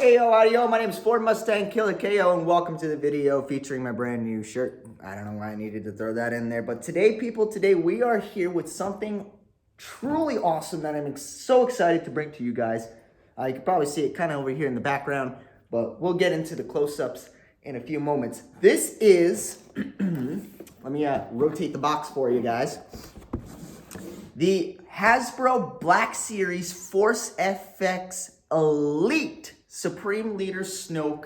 Ayo, audio. My name is fordmustangkillerko, and welcome to the video featuring my brand new shirt. I don't know why I needed to throw that in there, but today we are here with something truly awesome that I'm so excited to bring to you guys. You can probably see it kind of over here in the background, but we'll get into the close-ups in a few moments. This is, let me rotate the box for you guys. The Hasbro Black Series Force FX Elite Supreme Leader Supreme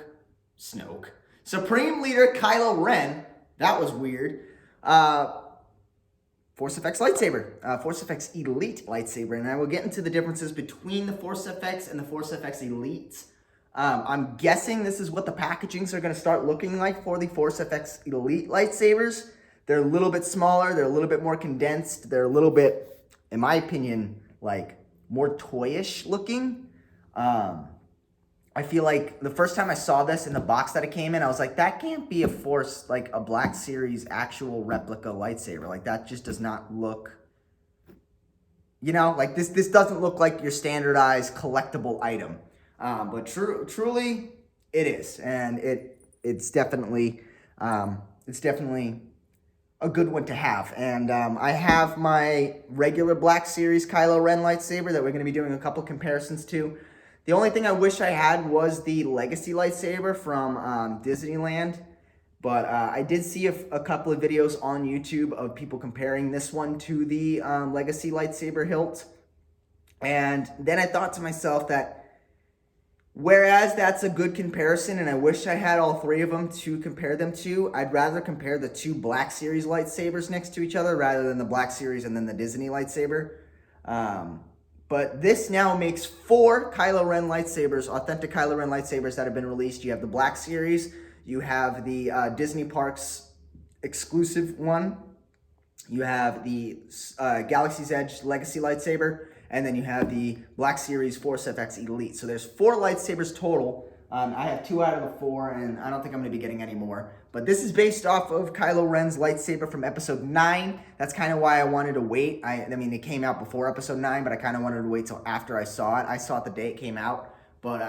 Leader KYLO REN. That was weird. Force FX lightsaber. Force FX Elite lightsaber. And I will get into the differences between the Force FX and the Force FX Elite. I'm guessing this is what the packagings are going to start looking like for the Force FX Elite lightsabers. They're a little bit smaller. They're a little bit more condensed. They're a little bit, in my opinion, like more toyish looking. I feel like the first time I saw this in the box that it came in, I was like, that can't be a Force, like a Black Series actual replica lightsaber. Like that just does not look, you know, like this doesn't look like your standardized collectible item. But truly it is. And it's definitely a good one to have. And I have my regular Black Series KYLO REN lightsaber that we're going to be doing a couple comparisons to. The only thing I wish I had was the Legacy lightsaber from Disneyland. But I did see a couple of videos on YouTube of people comparing this one to the Legacy lightsaber hilt. And then I thought to myself that whereas that's a good comparison, and I wish I had all three of them to compare them to, I'd rather compare the two Black Series lightsabers next to each other rather than the Black Series and then the Disney lightsaber. But this now makes 4 KYLO REN lightsabers, authentic KYLO REN lightsabers that have been released. You have the Black Series, you have the Disney Parks exclusive one, you have the Galaxy's Edge Legacy lightsaber, and then you have the Black Series Force FX Elite. So there's 4 lightsabers total. I have 2 out of the 4, and I don't think I'm going to be getting any more. But this is based off of KYLO REN's lightsaber from Episode 9. That's kind of why I wanted to wait. I mean, it came out before Episode 9, but I kind of wanted to wait till after I saw it. I saw it the day it came out, but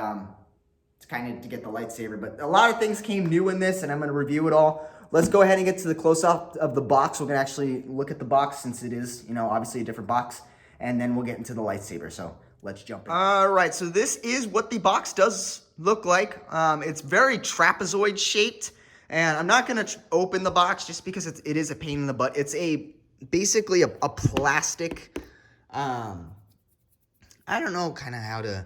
it's kind of to get the lightsaber. But a lot of things came new in this, and I'm going to review it all. Let's go ahead and get to the close-up of the box. We're going to actually look at the box since it is, you know, obviously a different box, and then we'll get into the lightsaber. So let's jump in. All right, so this is what the box does look like. It's very trapezoid shaped, and I'm not going to open the box just because it is a pain in the butt. It's basically a plastic, I don't know kind of how to,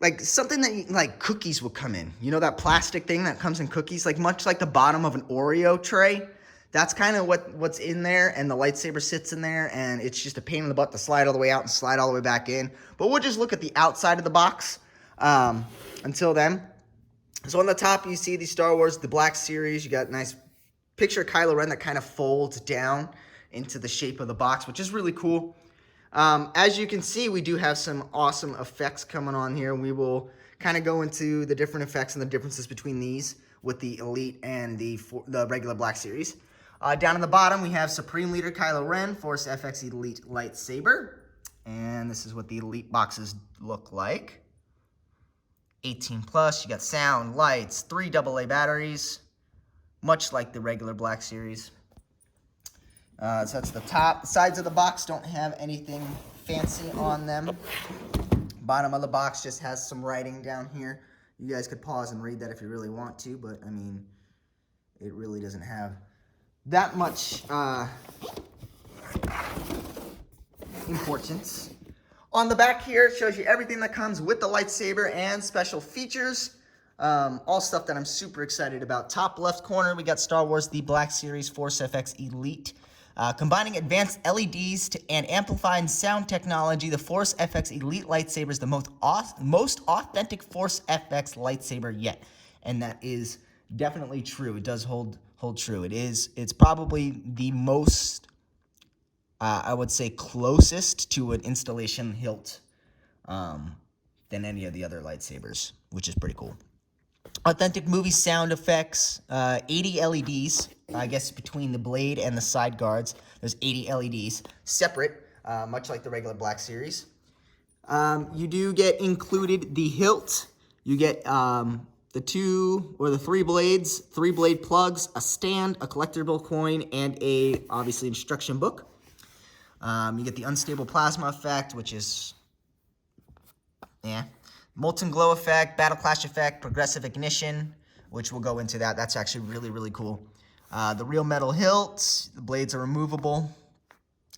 like something that like cookies will come in. You know that plastic thing that comes in cookies, like much like the bottom of an Oreo tray. That's kind of what's in there, and the lightsaber sits in there, and it's just a pain in the butt to slide all the way out and slide all the way back in. But we'll just look at the outside of the box until then. So on the top, you see the Star Wars, the Black Series. You got a nice picture of KYLO REN that kind of folds down into the shape of the box, which is really cool. As you can see, we do have some awesome effects coming on here. We will kind of go into the different effects and the differences between these with the Elite and the regular Black Series. Down at the bottom, we have Supreme Leader KYLO REN, Force FX Elite Lightsaber. And this is what the Elite boxes look like. 18 plus, you got sound, lights, 3 AA batteries, much like the regular Black Series. So that's the top. The sides of the box don't have anything fancy on them. Bottom of the box just has some writing down here. You guys could pause and read that if you really want to, but I mean, it really doesn't have that much importance. On the back here, it shows you everything that comes with the lightsaber and special features. All stuff that I'm super excited about. Top left corner, we got Star Wars, the Black Series Force FX Elite. Combining advanced LEDs and amplifying sound technology, the Force FX Elite lightsaber is the most authentic Force FX lightsaber yet. And that is definitely true. It does hold true. It's probably the most, I would say, closest to an installation hilt than any of the other lightsabers, which is pretty cool. Authentic movie sound effects, 80 LEDs, I guess between the blade and the side guards. There's 80 LEDs, separate, much like the regular Black Series. You do get included the hilt You get the 2 or the 3 blades, 3 blade plugs, a stand, a collectible coin, and a, obviously, instruction book. You get the unstable plasma effect, which is, yeah. Molten glow effect, battle clash effect, progressive ignition, which we'll go into that. That's actually really, really cool. The real metal hilts, the blades are removable.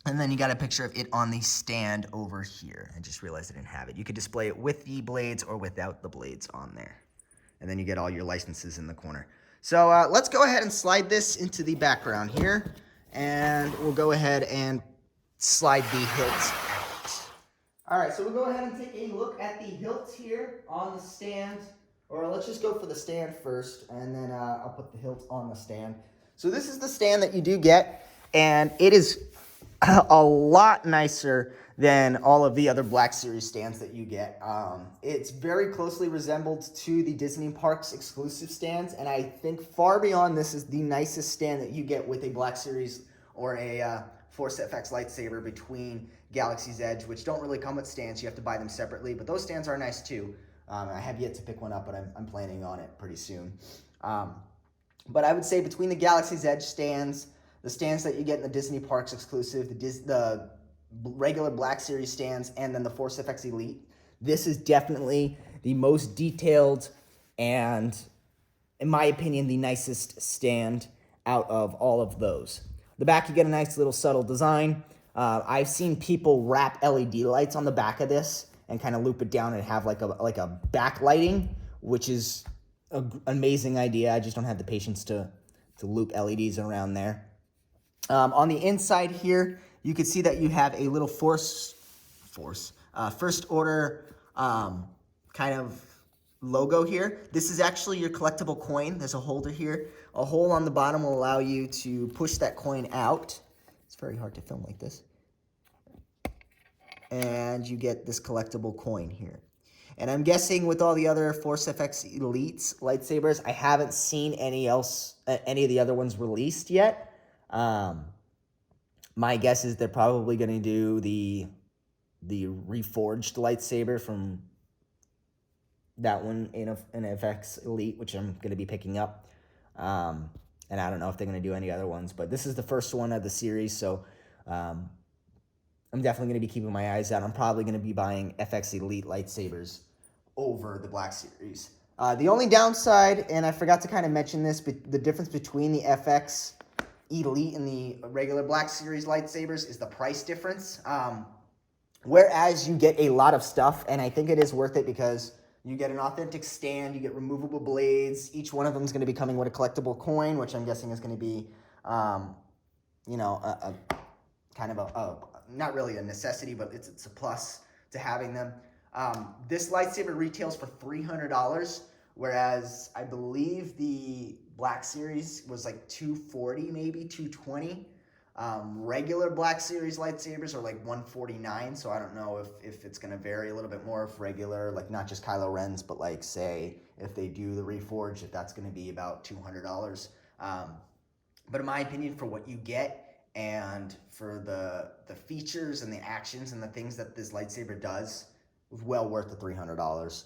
And then you got a picture of it on the stand over here. I just realized I didn't have it. You could display it with the blades or without the blades on there. And then you get all your licenses in the corner. So let's go ahead and slide this into the background here. And we'll go ahead and slide the hilts out. All right, so we'll go ahead and take a look at the hilts here on the stand. Or let's just go for the stand first, and then I'll put the hilt on the stand. So this is the stand that you do get, and it is a lot nicer than all of the other Black Series stands that you get. It's very closely resembled to the Disney Parks exclusive stands, and I think far beyond this is the nicest stand that you get with a Black Series or a Force FX lightsaber between Galaxy's Edge, which don't really come with stands. You have to buy them separately, but those stands are nice too. I have yet to pick one up, but I'm planning on it pretty soon. But I would say between the Galaxy's Edge stands, the stands that you get in the Disney Parks exclusive, the regular Black Series stands, and then the Force FX Elite, this is definitely the most detailed and, in my opinion, the nicest stand out of all of those. The back, you get a nice little subtle design. I've seen people wrap LED lights on the back of this and kind of loop it down and have like a backlighting, which is an amazing idea. I just don't have the patience to loop LEDs around there. On the inside here, you can see that you have a little first order kind of logo here. This is actually your collectible coin. There's a holder here. A hole on the bottom will allow you to push that coin out. It's very hard to film like this. And you get this collectible coin here. And I'm guessing with all the other Force FX Elites lightsabers, I haven't seen any of the other ones released yet. My guess is they're probably going to do the reforged lightsaber from that one in an FX Elite, which I'm going to be picking up. And I don't know if they're going to do any other ones, but this is the first one of the series, so I'm definitely going to be keeping my eyes out. I'm probably going to be buying FX Elite lightsabers over the Black Series. The only downside, and I forgot to kind of mention this, but the difference between the FX Elite and the regular Black Series lightsabers is the price difference. Whereas you get a lot of stuff, and I think it is worth it because you get an authentic stand, you get removable blades. Each one of them is going to be coming with a collectible coin, which I'm guessing is going to be, you know, a kind of a not really a necessity, but it's a plus to having them. This lightsaber retails for $300, whereas I believe the Black Series was like $240, maybe $220. Regular Black Series lightsabers are like $149, so I don't know if it's going to vary a little bit more if regular, like not just KYLO RENs, but like say if they do the reforge, if that's going to be about $200. But in my opinion, for what you get and for the features and the actions and the things that this lightsaber does, it was well worth the $300.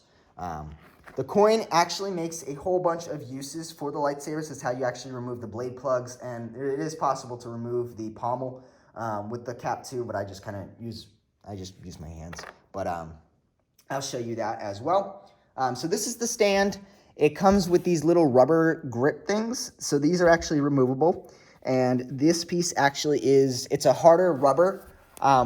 The coin actually makes a whole bunch of uses for the lightsabers. It's how you actually remove the blade plugs, and it is possible to remove the pommel with the cap too, but I just use my hands. But I'll show you that as well. So this is the stand. It comes with these little rubber grip things. So these are actually removable, and this piece actually it's a harder rubber,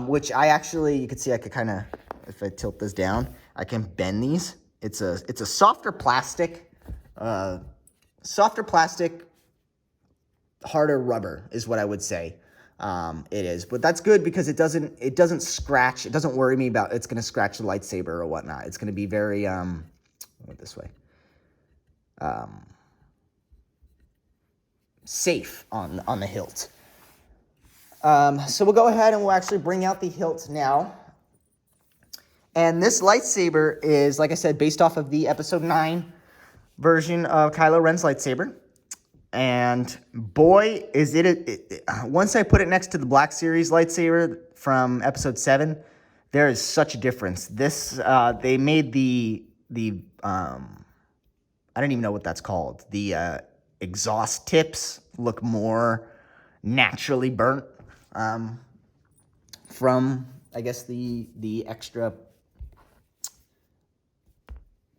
which you can see I could kind of, if I tilt this down, I can bend these. It's a softer plastic, harder rubber is what I would say. It is, but that's good because it doesn't scratch. It doesn't worry me about it's going to scratch the lightsaber or whatnot. It's going to be very this way, safe on the hilt. So we'll go ahead and we'll actually bring out the hilt now. And this lightsaber is, like I said, based off of the Episode 9 version of KYLO Ren's lightsaber. And boy, is once I put it next to the Black Series lightsaber from Episode 7, there is such a difference. This, they made the I don't even know what that's called. The exhaust tips look more naturally burnt from, I guess, the extra,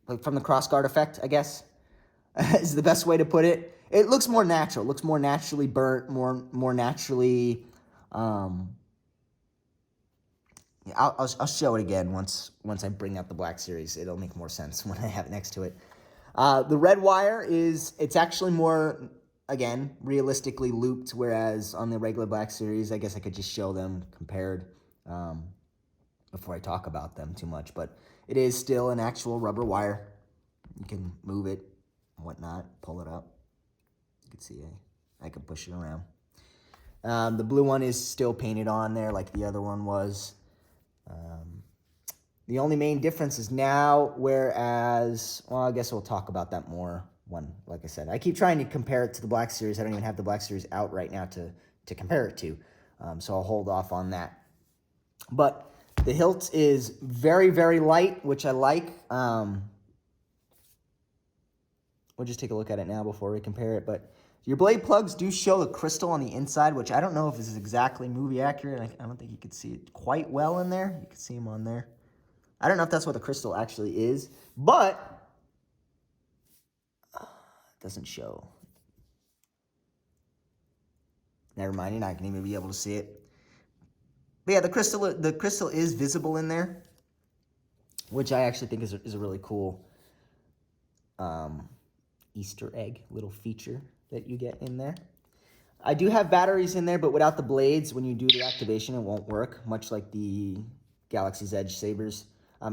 like from the crossguard effect, I guess, is the best way to put it. It looks more natural. It looks more naturally burnt, more naturally. I'll show it again once I bring out the Black Series. It'll make more sense when I have it next to it. The red wire it's actually more, again, realistically looped, whereas on the regular Black Series, I guess I could just show them compared before I talk about them too much. But it is still an actual rubber wire. You can move it and whatnot, pull it up. You can see I can push it around. The blue one is still painted on there like the other one was. The only main difference is now, whereas, well, I guess we'll talk about that more when, like I said, I keep trying to compare it to the Black Series. I don't even have the Black Series out right now to compare it to, so I'll hold off on that. But the hilt is very, very light, which I like. We'll just take a look at it now before we compare it, but your blade plugs do show the crystal on the inside, which I don't know if this is exactly movie accurate. I don't think you could see it quite well in there. You can see them on there. I don't know if that's what the crystal actually is, but it doesn't show. Never mind, you're not going to even be able to see it. But yeah, the crystal is visible in there, which I actually think is a really cool Easter egg little feature that you get in there. I do have batteries in there, but without the blades, when you do the activation, it won't work, much like the Galaxy's Edge sabers.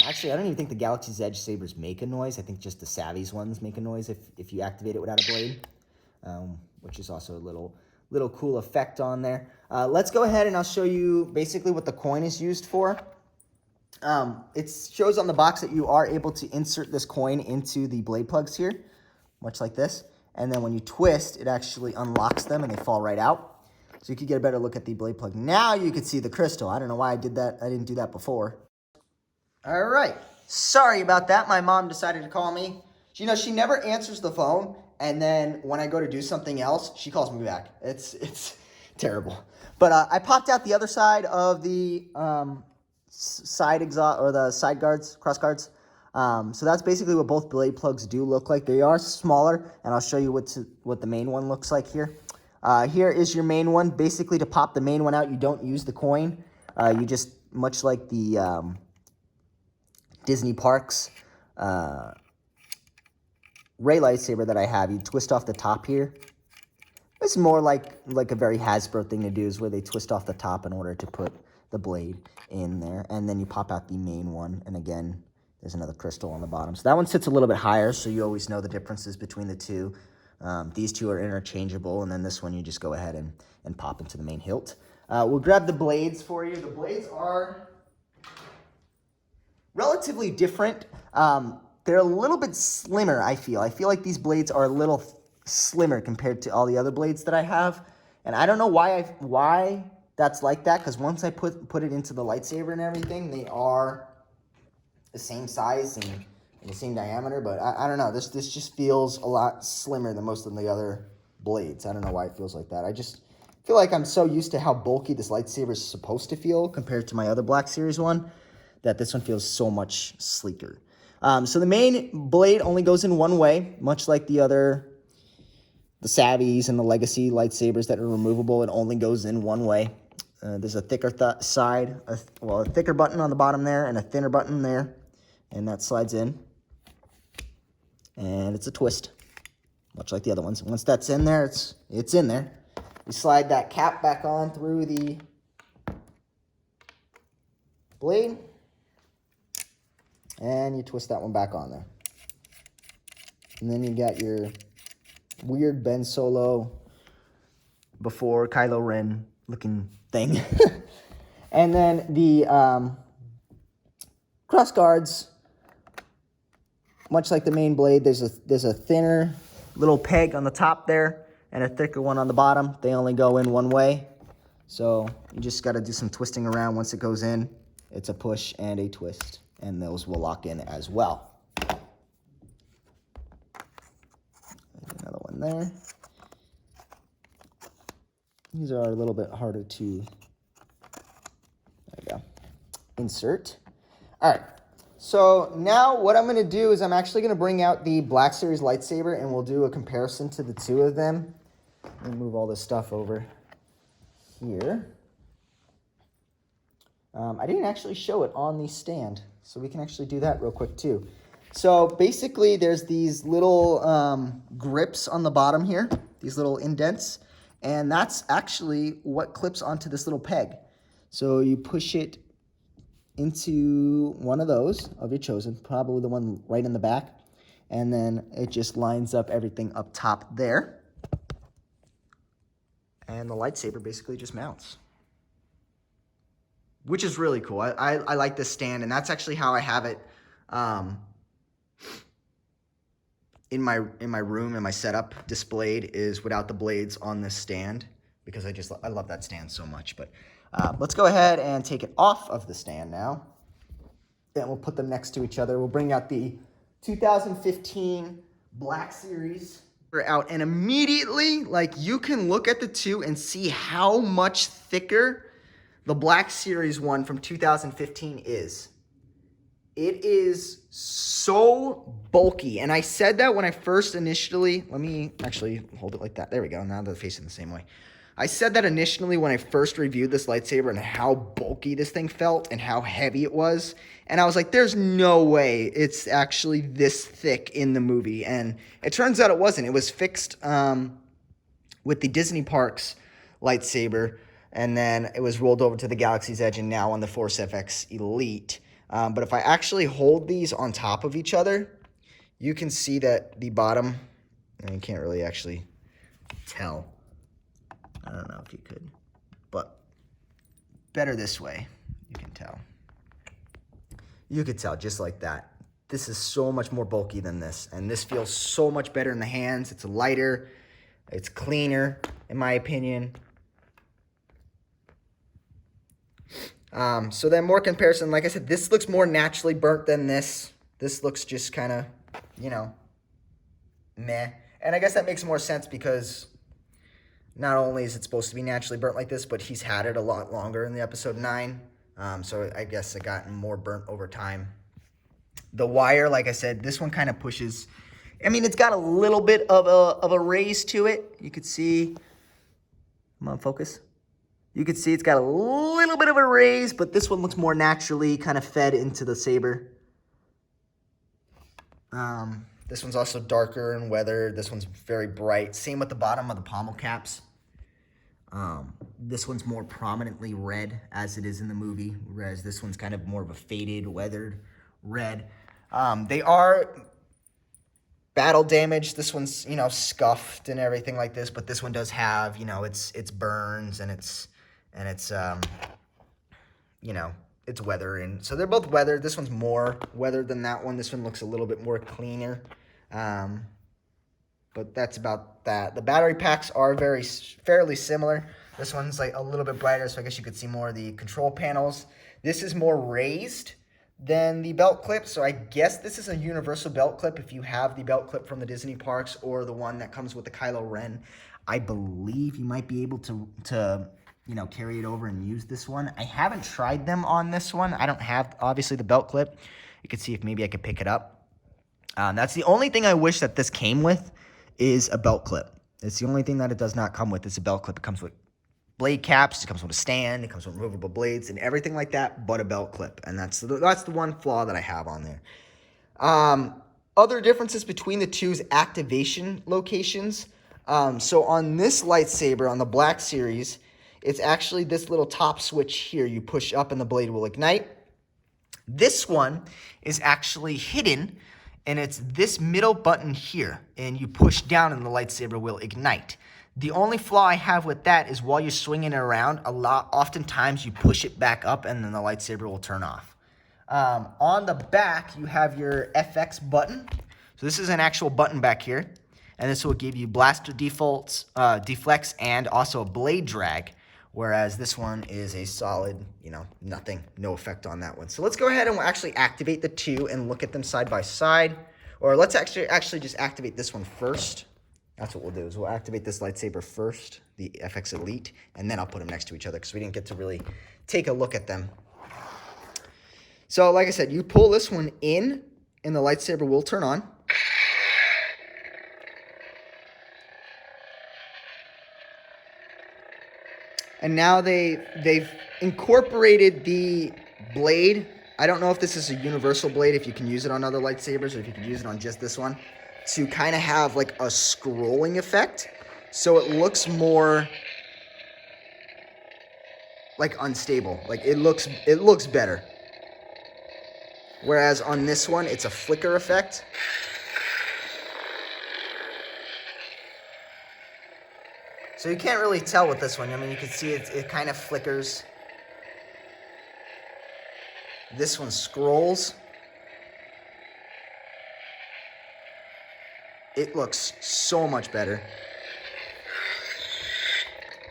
Actually, I don't even think the Galaxy's Edge sabers make a noise. I think just the Savvy's ones make a noise if you activate it without a blade, which is also a little cool effect on there. Let's go ahead and I'll show you basically what the coin is used for. It shows on the box that you are able to insert this coin into the blade plugs here, much like this. And then when you twist, it actually unlocks them and they fall right out. So you could get a better look at the blade plug. Now you can see the crystal. I don't know why I did that. I didn't do that before. All right. Sorry about that. My mom decided to call me. You know, she never answers the phone. And then when I go to do something else, she calls me back. It's terrible. But I popped out the other side of the side exhaust or the side guards, cross guards. So that's basically what both blade plugs do look like. They are smaller, and I'll show you what the main one looks like here. Here is your main one. Basically, to pop the main one out, you don't use the coin. You just, much like the Disney Parks Ray lightsaber that I have, you twist off the top here. It's more like a very Hasbro thing to do, is where they twist off the top in order to put the blade in there. And then you pop out the main one, and again, there's another crystal on the bottom. So that one sits a little bit higher, so you always know the differences between the two. These two are interchangeable, and then this one you just go ahead and pop into the main hilt. We'll grab the blades for you. The blades are relatively different. They're a little bit slimmer, I feel. I feel like these blades are a little slimmer compared to all the other blades that I have. And I don't know why that's like that, because once I put it into the lightsaber and everything, they are the same size and the same diameter. But I don't know. This just feels a lot slimmer than most of the other blades. I don't know why it feels like that. I just feel like I'm so used to how bulky this lightsaber is supposed to feel compared to my other Black Series one, that this one feels so much sleeker. So the main blade only goes in one way, much like the Savvies and the Legacy lightsabers that are removable. It only goes in one way. There's a thicker side, a thicker button on the bottom there, and a thinner button there, and that slides in. And it's a twist, much like the other ones. Once that's in there, it's in there. You slide that cap back on through the blade, and you twist that one back on there. And then you got your weird Ben Solo before Kylo Ren looking thing. And then the cross guards, much like the main blade, there's a thinner little peg on the top there and a thicker one on the bottom. They only go in one way. So you just got to do some twisting around. Once it goes in, it's a push and a twist, and those will lock in as well. on there. These are a little bit harder to, there we go, insert. All right, so now what I'm gonna do is I'm actually gonna bring out the Black Series lightsaber and we'll do a comparison to the two of them. Let me move all this stuff over here. I didn't actually show it on the stand, so we can actually do that real quick too. So basically there's these little grips on the bottom here, these little indents, and that's actually what clips onto this little peg. So you push it into one of those of your chosen, probably the one right in the back, and then it just lines up everything up top there. And the lightsaber basically just mounts, which is really cool. I like this stand, and that's actually how I have it in my room, in my setup displayed, is without the blades on this stand, because I love that stand so much. But let's go ahead and take it off of the stand now. Then we'll put them next to each other. We'll bring out the 2015 Black Series out, and immediately, like, you can look at the two and see how much thicker the Black Series one from 2015 is. It is so bulky, and I said that when I first initially, let me actually hold it like that. There we go. Now they're facing the same way. I said that initially when I first reviewed this lightsaber and how bulky this thing felt and how heavy it was. And I was like, there's no way it's actually this thick in the movie. And it turns out it wasn't. It was fixed with the Disney Parks lightsaber, and then it was rolled over to the Galaxy's Edge and now on the Force FX Elite. But if I actually hold these on top of each other, you can see that the bottom, and you can't really actually tell. I don't know if you could, but better this way, you can tell. You could tell just like that. This is so much more bulky than this, and this feels so much better in the hands. It's lighter, it's cleaner, in my opinion. So then more comparison, like I said, this looks more naturally burnt than this. This looks just kind of, you know, meh. And I guess that makes more sense because not only is it supposed to be naturally burnt like this, but he's had it a lot longer in the episode 9. So I guess it gotten more burnt over time. The wire, like I said, this one kind of pushes. I mean, it's got a little bit of a raise to it. You could see, come on, focus. You can see it's got a little bit of a raise, but this one looks more naturally kind of fed into the saber. This one's also darker and weathered. This one's very bright. Same with the bottom of the pommel caps. This one's more prominently red as it is in the movie, whereas this one's kind of more of a faded, weathered red. They are battle damaged. This one's, you know, scuffed and everything like this, but this one does have, you know, it's burns and it's you know, it's weathering. So they're both weathered. This one's more weathered than that one. This one looks a little bit more cleaner. But that's about that. The battery packs are fairly similar. This one's like a little bit brighter, so I guess you could see more of the control panels. This is more raised than the belt clip, so I guess this is a universal belt clip if you have the belt clip from the Disney parks or the one that comes with the KYLO REN. I believe you might be able to you know, carry it over and use this one. I haven't tried them on this one. I don't have, obviously, the belt clip. You could see if maybe I could pick it up. That's the only thing I wish that this came with is a belt clip. It's the only thing that it does not come with. It's a belt clip. It comes with blade caps. It comes with a stand. It comes with removable blades and everything like that, but a belt clip. And that's the one flaw that I have on there. Other differences between the two's activation locations. So on this lightsaber, on the Black Series, it's actually this little top switch here. You push up and the blade will ignite. This one is actually hidden, and it's this middle button here. And you push down and the lightsaber will ignite. The only flaw I have with that is while you're swinging it around, oftentimes you push it back up and then the lightsaber will turn off. On the back, you have your FX button. So this is an actual button back here. And this will give you blaster deflects, and also a blade drag. Whereas this one is a solid, you know, nothing, no effect on that one. So let's go ahead and we'll actually activate the two and look at them side by side. Or let's actually just activate this one first. That's what we'll do, is we'll activate this lightsaber first, the FX Elite, and then I'll put them next to each other because we didn't get to really take a look at them. So like I said, you pull this one in and the lightsaber will turn on. And now they've incorporated the blade. I don't know if this is a universal blade, if you can use it on other lightsabers, or if you can use it on just this one, to kind of have like a scrolling effect. So it looks more like unstable. Like it looks better. Whereas on this one, it's a flicker effect. So you can't really tell with this one. I mean, you can see it kind of flickers. This one scrolls. It looks so much better.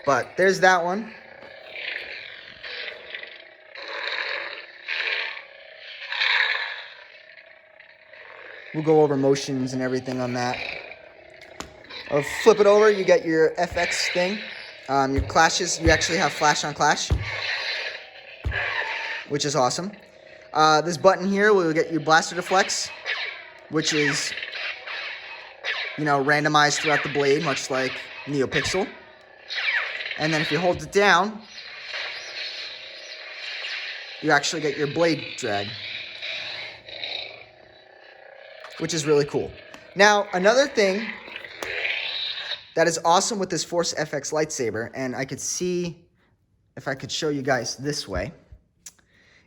But there's that one. We'll go over motions and everything on that. I'll flip it over, you get your FX thing. Your clashes, you actually have flash on clash, which is awesome. This button here will get your blaster deflects, which is, you know, randomized throughout the blade, much like NeoPixel. And then if you hold it down, you actually get your blade drag, which is really cool. Now, another thing that is awesome with this Force FX lightsaber, and I could see, if I could show you guys this way,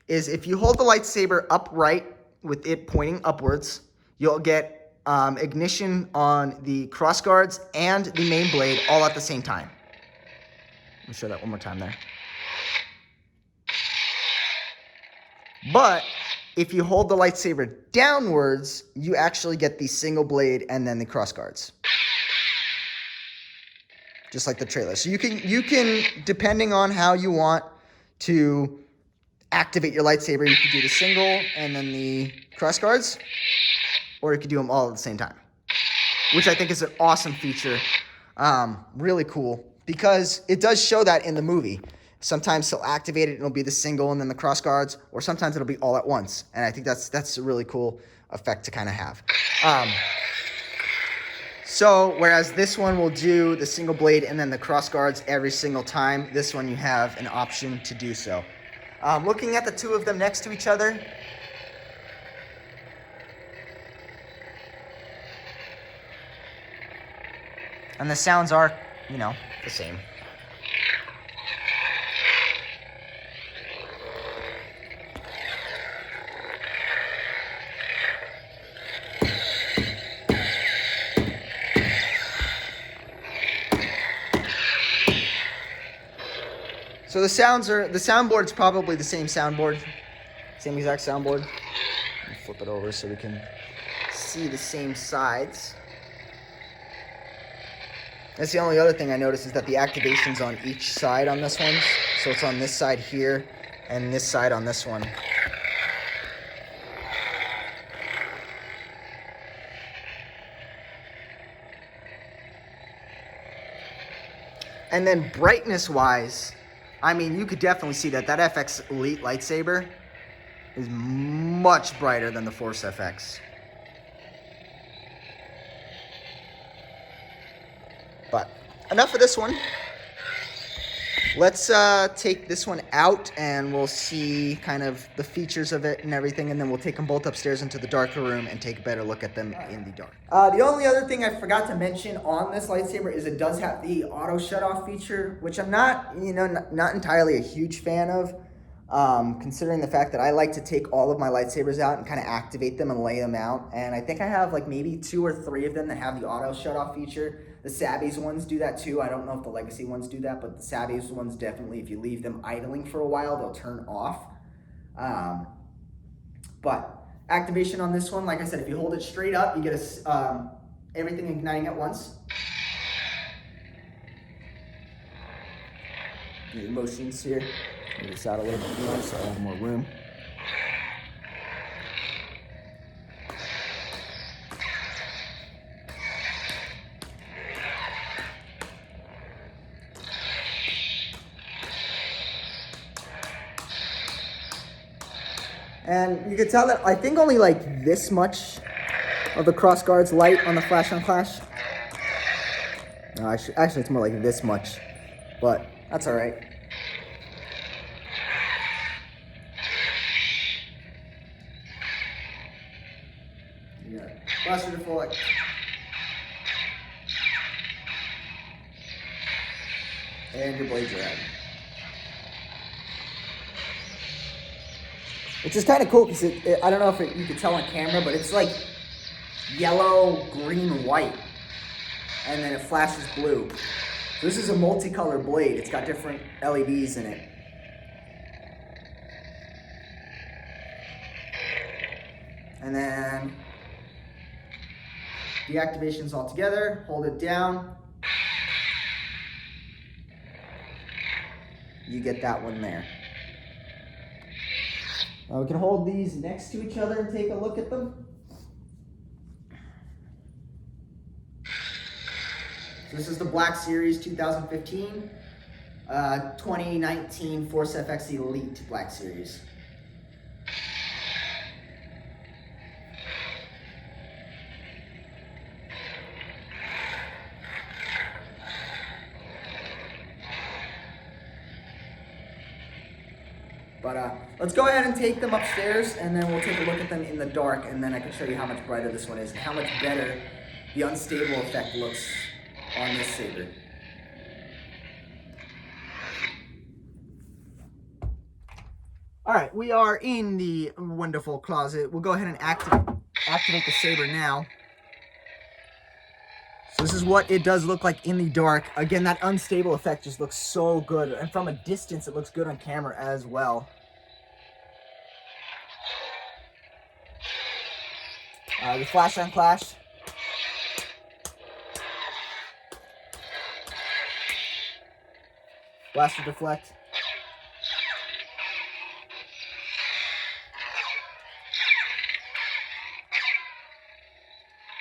is if you hold the lightsaber upright with it pointing upwards, you'll get ignition on the crossguards and the main blade all at the same time. Let me show that one more time there. But if you hold the lightsaber downwards, you actually get the single blade and then the crossguards. Just like the trailer. So you can, depending on how you want to activate your lightsaber, you could do the single and then the crossguards, or you could do them all at the same time, which I think is an awesome feature. Really cool, because it does show that in the movie. Sometimes he'll activate it and it'll be the single and then the crossguards, or sometimes it'll be all at once. And I think that's a really cool effect to kind of have. So, whereas this one will do the single blade and then the crossguards every single time, this one you have an option to do so. Looking at the two of them next to each other, and the sounds are, you know, the same. So the soundboard's probably the same soundboard, same exact soundboard. Let me flip it over so we can see the same sides. That's the only other thing I noticed, is that the activation's on each side on this one. So it's on this side here and this side on this one. And then brightness-wise, I mean, you could definitely see that FX Elite lightsaber is much brighter than the Force FX. But enough of this one. Let's take this one out and we'll see kind of the features of it and everything, and then we'll take them both upstairs into the darker room and take a better look at them in the dark. The only other thing I forgot to mention on this lightsaber is it does have the auto shut-off feature, which I'm not, not entirely a huge fan of, considering the fact that I like to take all of my lightsabers out and kind of activate them and lay them out. And I think I have like maybe 2 or 3 of them that have the auto shut-off feature. The Sabby's ones do that too. I don't know if the Legacy ones do that, but the Sabby's ones definitely, if you leave them idling for a while, they'll turn off. But activation on this one, like I said, if you hold it straight up, you get everything igniting at once. The motions here. Move this out a little bit more so I have more room. And you can tell that I think only like this much of the cross guard's light on the flash on clash. No, actually it's more like this much, but that's all right. Yeah, blaster deflect. And your blade drag. Which is kind of cool because I don't know if you can tell on camera, but it's like yellow, green, white. And then it flashes blue. So this is a multicolor blade. It's got different LEDs in it. And then the activation's all together. Hold it down. You get that one there. Now we can hold these next to each other and take a look at them. So this is the Black Series 2015, 2019 Force FX Elite Black Series. But let's go ahead and take them upstairs, and then we'll take a look at them in the dark, and then I can show you how much brighter this one is and how much better the unstable effect looks on this saber. All right, we are in the wonderful closet. We'll go ahead and activate the saber now. So this is what it does look like in the dark. Again, that unstable effect just looks so good. And from a distance, it looks good on camera as well. The flash on clash. Blaster deflect.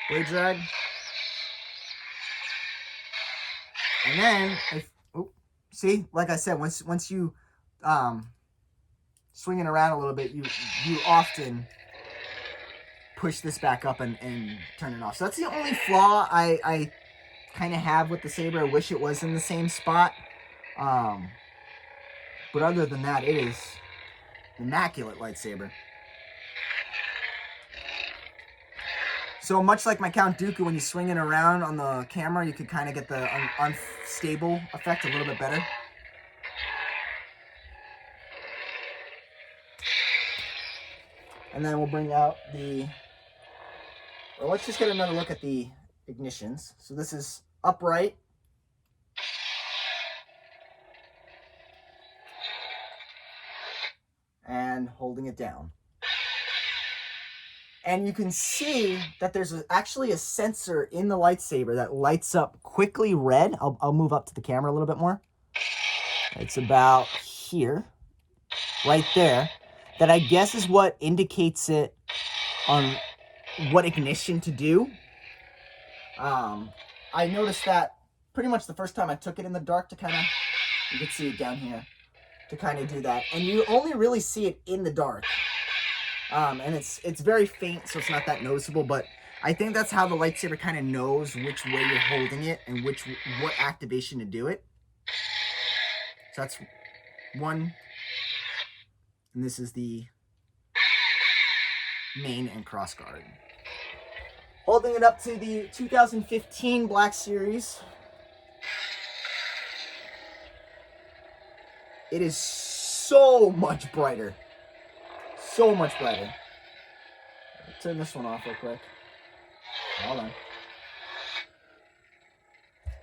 Blade drag. And then, see, like I said, once you swing it around a little bit, you often push this back up and turn it off. So that's the only flaw I kind of have with the saber. I wish it was in the same spot. But other than that, it is immaculate lightsaber. So much like my Count Dooku, when you swing it around on the camera, you could kind of get the unstable effect a little bit better. And then we'll bring out well, let's just get another look at the ignitions. So this is upright. And holding it down. And you can see that there's actually a sensor in the lightsaber that lights up quickly red. I'll move up to the camera a little bit more. It's about here, right there. That I guess is what indicates it on what ignition to do. I noticed that pretty much the first time I took it in the dark to kind of, you can see it down here, to kind of do that. And you only really see it in the dark. And it's very faint, so it's not that noticeable, but I think that's how the lightsaber kind of knows which way you're holding it and what activation to do it. So that's one. And this is the main and cross guard. Holding it up to the 2015 Black Series. It is so much brighter. So much brighter. Turn this one off real quick. Hold on.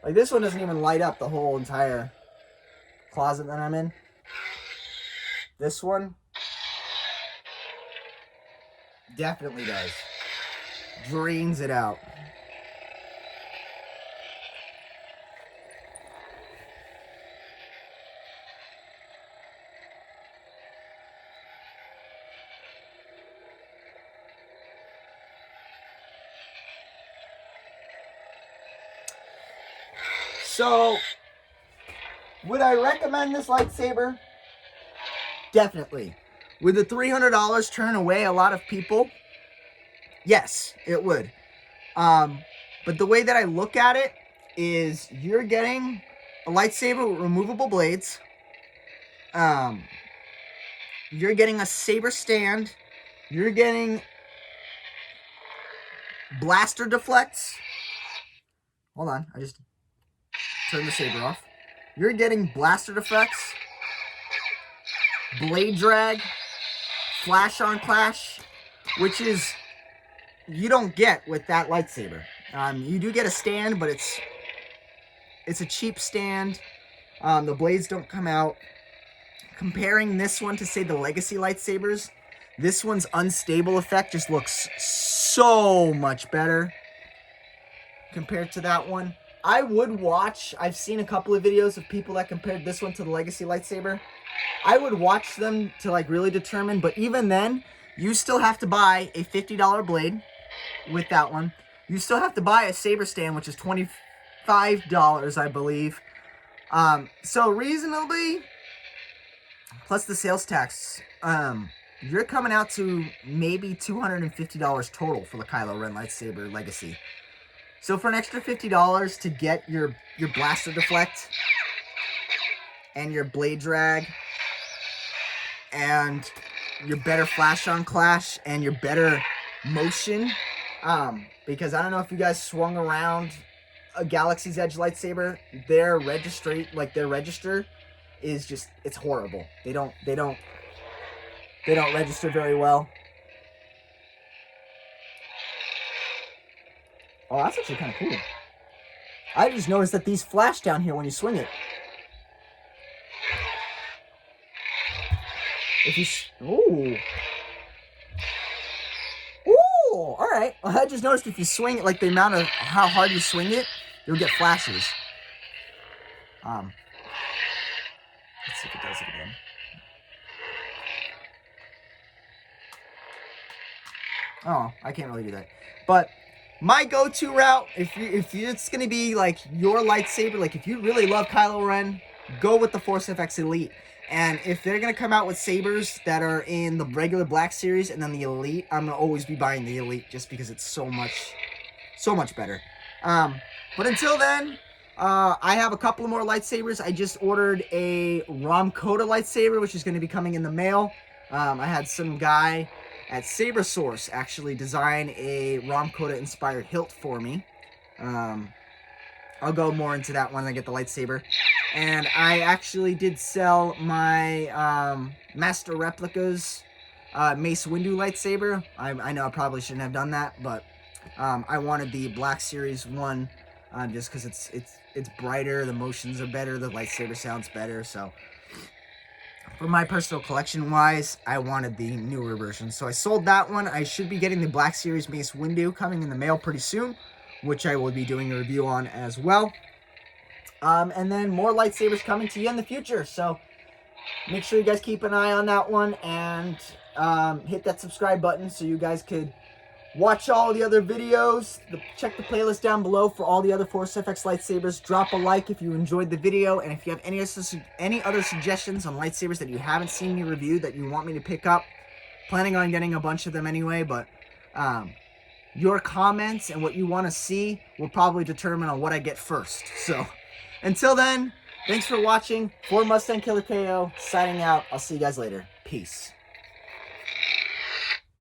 Like, this one doesn't even light up the whole entire closet that I'm in. This one definitely does. Drains it out. So, would I recommend this lightsaber? Definitely. Would the $300 turn away a lot of people? Yes, it would. But the way that I look at it is you're getting a lightsaber with removable blades. You're getting a saber stand. You're getting blaster deflects. Hold on, I just turned the saber off. You're getting blaster deflects, blade drag, flash on clash, which is you don't get with that lightsaber. You do get a stand, but it's a cheap stand. The blades don't come out. Comparing this one to, say, the Legacy lightsabers, this one's unstable effect just looks so much better compared to that one. I would watch, I've seen a couple of videos of people that compared this one to the Legacy lightsaber. I would watch them to like really determine, but even then, you still have to buy a $50 blade with that one. You still have to buy a saber stand, which is $25, I believe. So reasonably, plus the sales tax, you're coming out to maybe $250 total for the KYLO REN lightsaber Legacy. So for an extra $50 to get your blaster deflect and your blade drag and your better flash on clash and your better motion, because I don't know if you guys swung around a Galaxy's Edge lightsaber, their register is just, it's horrible. They don't register very well. Oh, that's actually kind of cool. I just noticed that these flash down here when you swing it. If you, ooh. Ooh, all right. I just noticed if you swing it, like the amount of how hard you swing it, you'll get flashes. Let's see if it does it again. Oh, I can't really do that. But my go-to route, if it's going to be like your lightsaber, like if you really love KYLO REN, go with the Force FX Elite. And if they're going to come out with sabers that are in the regular Black Series and then the Elite, I'm going to always be buying the Elite just because it's so much better. But until then, I have a couple of more lightsabers. I just ordered a Rom Coda lightsaber, which is going to be coming in the mail. I had some guy at Saber Source actually design a Rom Coda inspired hilt for me. I'll go more into that when I get the lightsaber. And I actually did sell my Master Replicas Mace Windu lightsaber. I know I probably shouldn't have done that, but I wanted the Black Series one just because it's brighter, the motions are better, the lightsaber sounds better. So for my personal collection wise, I wanted the newer version. So I sold that one. I should be getting the Black Series Mace Windu coming in the mail pretty soon, which I will be doing a review on as well. And then more lightsabers coming to you in the future. So make sure you guys keep an eye on that one and hit that subscribe button so you guys could watch all the other videos. Check the playlist down below for all the other Force FX lightsabers. Drop a like if you enjoyed the video, and if you have any other suggestions on lightsabers that you haven't seen me review that you want me to pick up, planning on getting a bunch of them anyway, but your comments and what you want to see will probably determine on what I get first. So until then, thanks for watching. FordMustangkillerko signing out. I'll see you guys later. Peace.